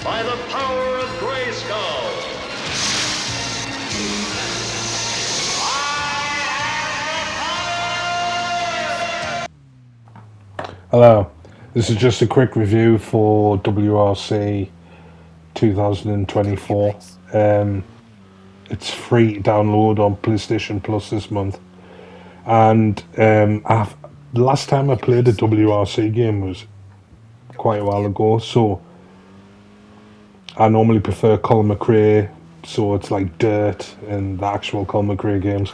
by the power of Grayskull. Hello, this is just a quick review for WRC 2024. It's free to download on PlayStation Plus this month, and the last time I played a WRC game was quite a while ago, so I normally prefer Colin McRae, so it's like Dirt and the actual Colin McRae games.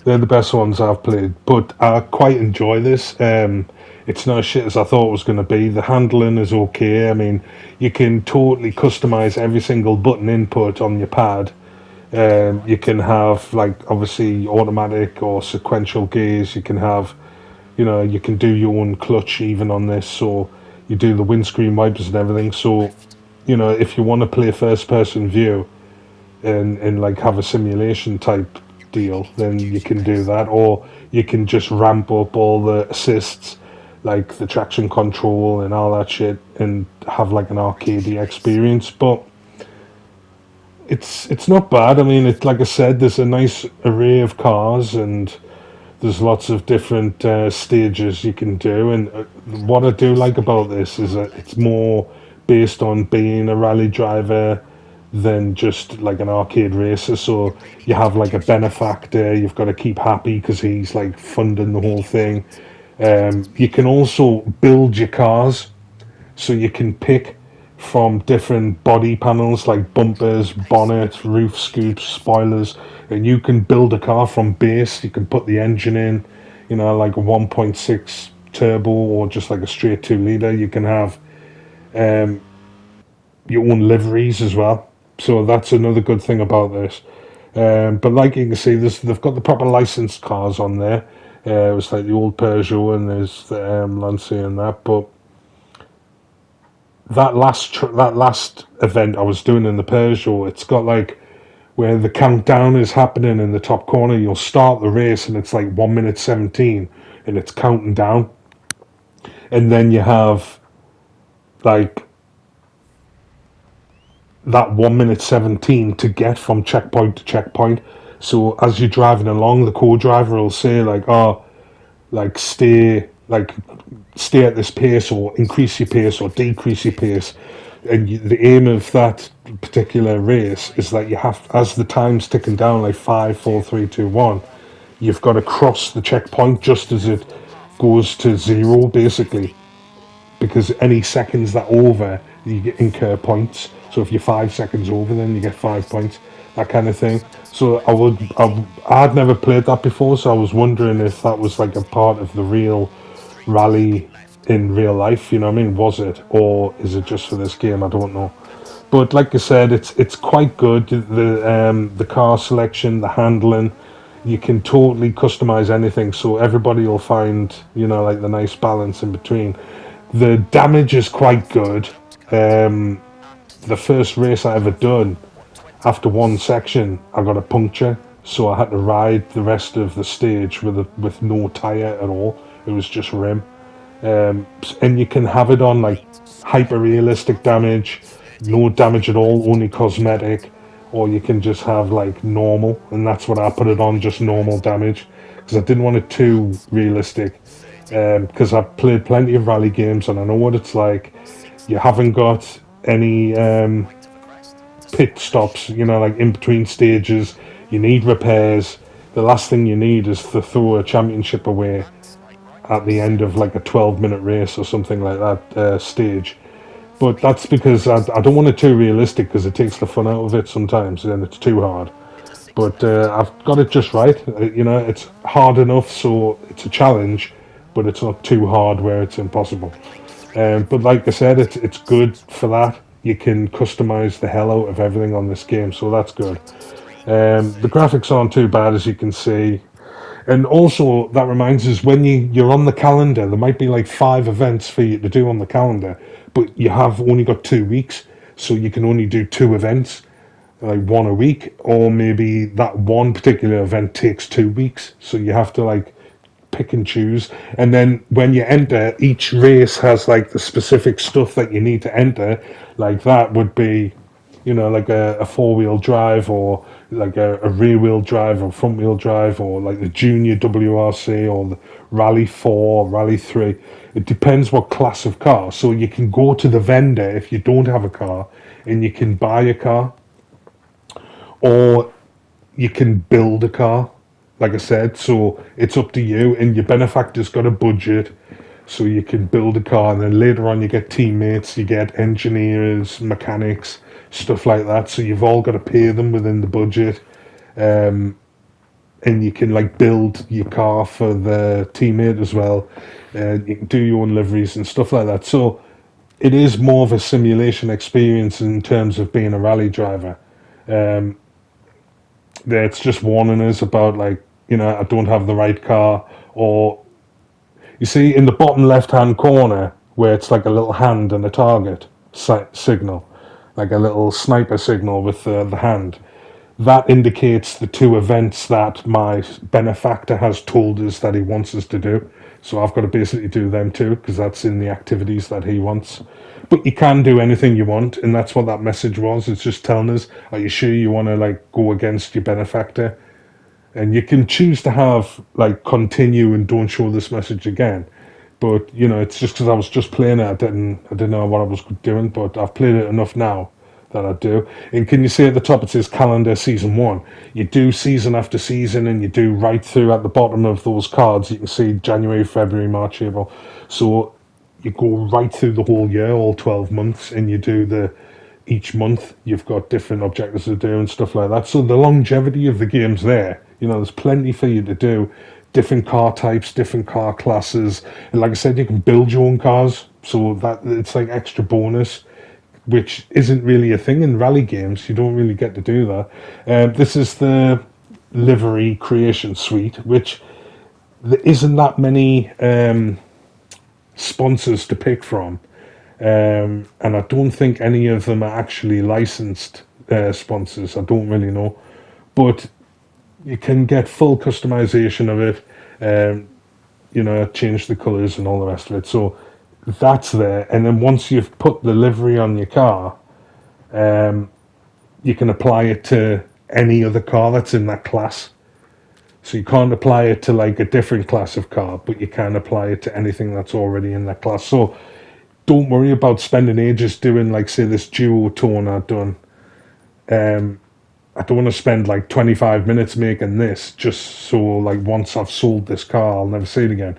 They're the best ones I've played, but I quite enjoy this. It's not as shit as I thought it was going to be. The handling is okay. I mean, you can totally customize every single button input on your pad. You can have, like, obviously automatic or sequential gears. You can have, you can do your own clutch even on this. So you do the windscreen wipers and everything. So, if you want to play first person view and like have a simulation type deal, then you can do that, or you can just ramp up all the assists, like the traction control and all that shit, and have like an arcadey experience. But it's not bad. I mean, it, like I said, there's a nice array of cars, and there's lots of different stages you can do. And what I do like about this is that it's more based on being a rally driver than just like an arcade racer. So you have like a benefactor, you've got to keep happy because he's like funding the whole thing. You can also build your cars, so you can pick from different body panels like bumpers, bonnet, roof scoops, spoilers, and you can build a car from base. You can put the engine in, like a 1.6 turbo or just like a straight 2 litre. You can have your own liveries as well. So that's another good thing about this. But like you can see, they've got the proper licensed cars on there. It was like the old Peugeot, and there's the Lancia and that. But that last event I was doing in the Peugeot, it's got like where the countdown is happening in the top corner. You'll start the race and it's like 1 minute 17, and it's counting down. And then you have like that 1 minute 17 to get from checkpoint to checkpoint. So as you're driving along, the co-driver will say like, oh, like stay at this pace, or increase your pace or decrease your pace. And the aim of that particular race is that you have, as the time's ticking down, like 5, 4, 3, 2, 1, you've got to cross the checkpoint just as it goes to zero, basically, because any seconds that over, you get incur points. So if you're 5 seconds over, then you get 5 points, that kind of thing. So I'd never played that before, so I was wondering if that was like a part of the real rally in real life. You know what I mean? Was it, or is it just for this game? I don't know. But like I said, it's quite good. The car selection, the handling, you can totally customize anything. So everybody will find, like the nice balance in between. The damage is quite good. The first race I ever done, after one section, I got a puncture, so I had to ride the rest of the stage with no tyre at all. It was just rim. And you can have it on like hyper realistic damage, no damage at all, only cosmetic, or you can just have like normal, and that's what I put it on, just normal damage, because I didn't want it too realistic. Because I've played plenty of rally games and I know what it's like. You haven't got any pit stops, like in between stages. You need repairs. The last thing you need is to throw a championship away at the end of like a 12-minute race or something like that stage. But that's because I don't want it too realistic, because it takes the fun out of it sometimes, and it's too hard. But I've got it just right. It's hard enough, so it's a challenge, but it's not too hard where it's impossible. But like I said, it's good for that. You can customize the hell out of everything on this game, so that's good. The graphics aren't too bad, as you can see. And also, that reminds us, when you're on the calendar, there might be like 5 events for you to do on the calendar, but you have only got 2 weeks, so you can only do 2 events, like one a week, or maybe that one particular event takes 2 weeks, so you have to like pick and choose. And then when you enter, each race has like the specific stuff that you need to enter. Like that would be, like a four-wheel drive, or like a rear-wheel drive or front-wheel drive, or like the junior WRC or the Rally 4, Rally 3. It depends what class of car. So you can go to the vendor if you don't have a car and you can buy a car, or you can build a car, like I said. So it's up to you, and your benefactor's got a budget, so you can build a car, and then later on you get teammates, you get engineers, mechanics, stuff like that. So you've all got to pay them within the budget, and you can like build your car for the teammate as well. You can do your own liveries and stuff like that. So it is more of a simulation experience in terms of being a rally driver. It's just warning us about, like, I don't have the right car. Or you see in the bottom left hand corner where it's like a little hand and a target signal, like a little sniper signal with the hand. That indicates the two events that my benefactor has told us that he wants us to do. So I've got to basically do them too, because that's in the activities that he wants. But you can do anything you want, and that's what that message was. It's just telling us, are you sure you want to like go against your benefactor? And you can choose to have like continue and don't show this message again. But it's just because I was just playing it, I didn't know what I was doing. But I've played it enough now that I do. And can you see at the top it says calendar season 1? You do season after season, and you do right through at the bottom of those cards. You can see January, February, March, April. So you go right through the whole year, all 12 months, and you do each month you've got different objectives to do and stuff like that. So the longevity of the game's there. There's plenty for you to do. Different car types, different car classes. And like I said, you can build your own cars. So that it's like extra bonus, which isn't really a thing in rally games. You don't really get to do that. This is the livery creation suite, which there isn't that many sponsors to pick from. And I don't think any of them are actually licensed sponsors. I don't really know. But you can get full customization of it, change the colours and all the rest of it. So that's there. And then once you've put the livery on your car, you can apply it to any other car that's in that class. So you can't apply it to like a different class of car, but you can apply it to anything that's already in that class. So don't worry about spending ages doing, like, say, this duotone I've done. I don't want to spend like 25 minutes making this just so, like, once I've sold this car, I'll never see it again.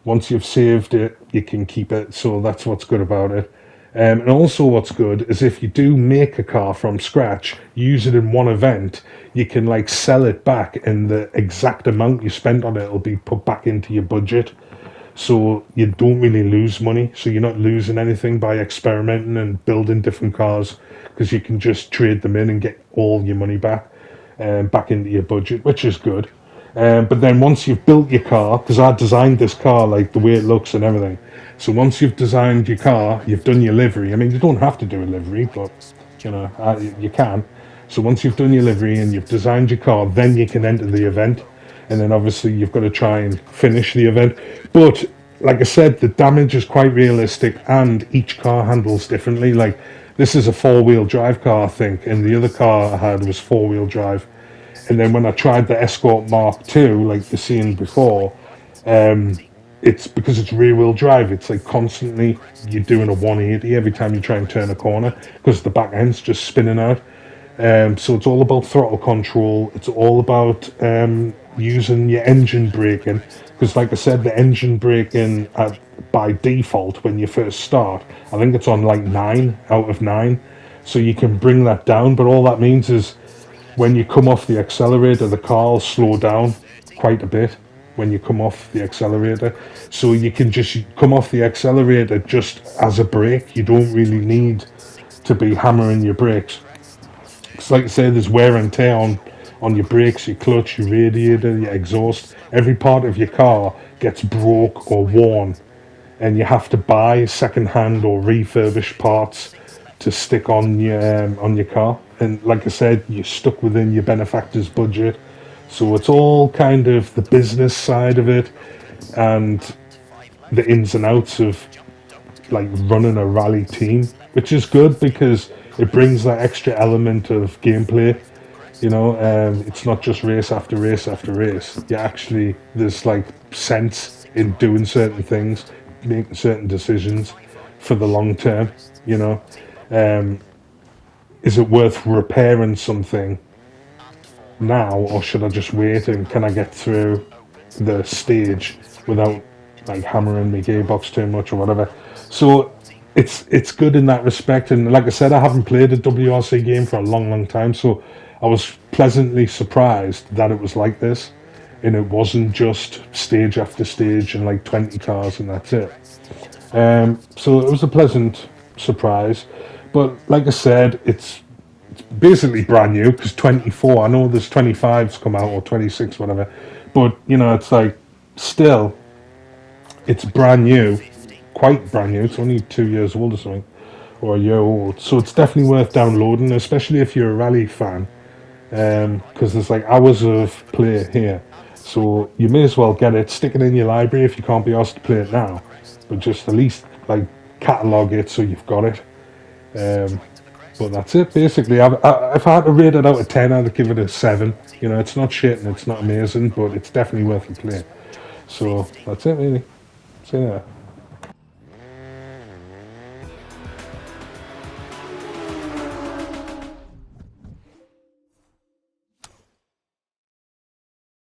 Once you've saved it, you can keep it. So that's what's good about it. And also what's good is if you do make a car from scratch, use it in one event, you can like sell it back, and the exact amount you spent on it will be put back into your budget. So you don't really lose money. So you're not losing anything by experimenting and building different cars, because you can just trade them in and get all your money back into your budget, which is good. But then once you've built your car, because I designed this car, like the way it looks and everything. So once you've designed your car, you've done your livery. I mean, you don't have to do a livery, but you can. So once you've done your livery and you've designed your car, then you can enter the event. And then obviously you've got to try and finish the event. But like I said, the damage is quite realistic, and each car handles differently. Like, this is a four-wheel drive car, I think, and the other car I had was four-wheel drive. And then when I tried the Escort Mark II, like the scene before, it's because it's rear-wheel drive. It's like constantly you're doing a 180 every time you try and turn a corner, because the back end's just spinning out. So it's all about throttle control. It's all about using your engine braking, because like I said, the engine braking by default when you first start, I think it's on like 9 out of 9. So you can bring that down, but all that means is when you come off the accelerator, the car will slow down quite a bit when you come off the accelerator. So you can just come off the accelerator just as a brake. You don't really need to be hammering your brakes. Because like I say, there's wear and tear on your brakes, your clutch, your radiator, your exhaust. Every part of your car gets broke or worn, and you have to buy second-hand or refurbished parts to stick on your car. And like I said, you're stuck within your benefactor's budget. So it's all kind of the business side of it. and the ins and outs of like running a rally team, which is good because it brings that extra element of gameplay. It's not just race after race after race. You actually there's like sense in doing certain things, making certain decisions for the long term. You know, um, is it worth repairing something now, or should I just wait and can I get through the stage without like hammering my gearbox too much or whatever? So it's good in that respect. And like I said, I haven't played a WRC game for a long time, so I was pleasantly surprised that it was like this, and it wasn't just stage after stage and like 20 cars and that's it. So it was a pleasant surprise. But like I said, it's basically brand new because 24. I know there's 25s come out or 26, whatever. But it's like still, it's brand new, quite brand new. It's only 2 years old or something, or a year old. So it's definitely worth downloading, especially if you're a rally fan, because there's like hours of play here. So you may as well get it, stick it in your library if you can't be asked to play it now, but just at least like catalog it so you've got it. Um, but that's it basically. If I had to rate it out of 10, I'd give it a 7. It's not shit and it's not amazing, but it's definitely worth a play. So that's it really. See you there.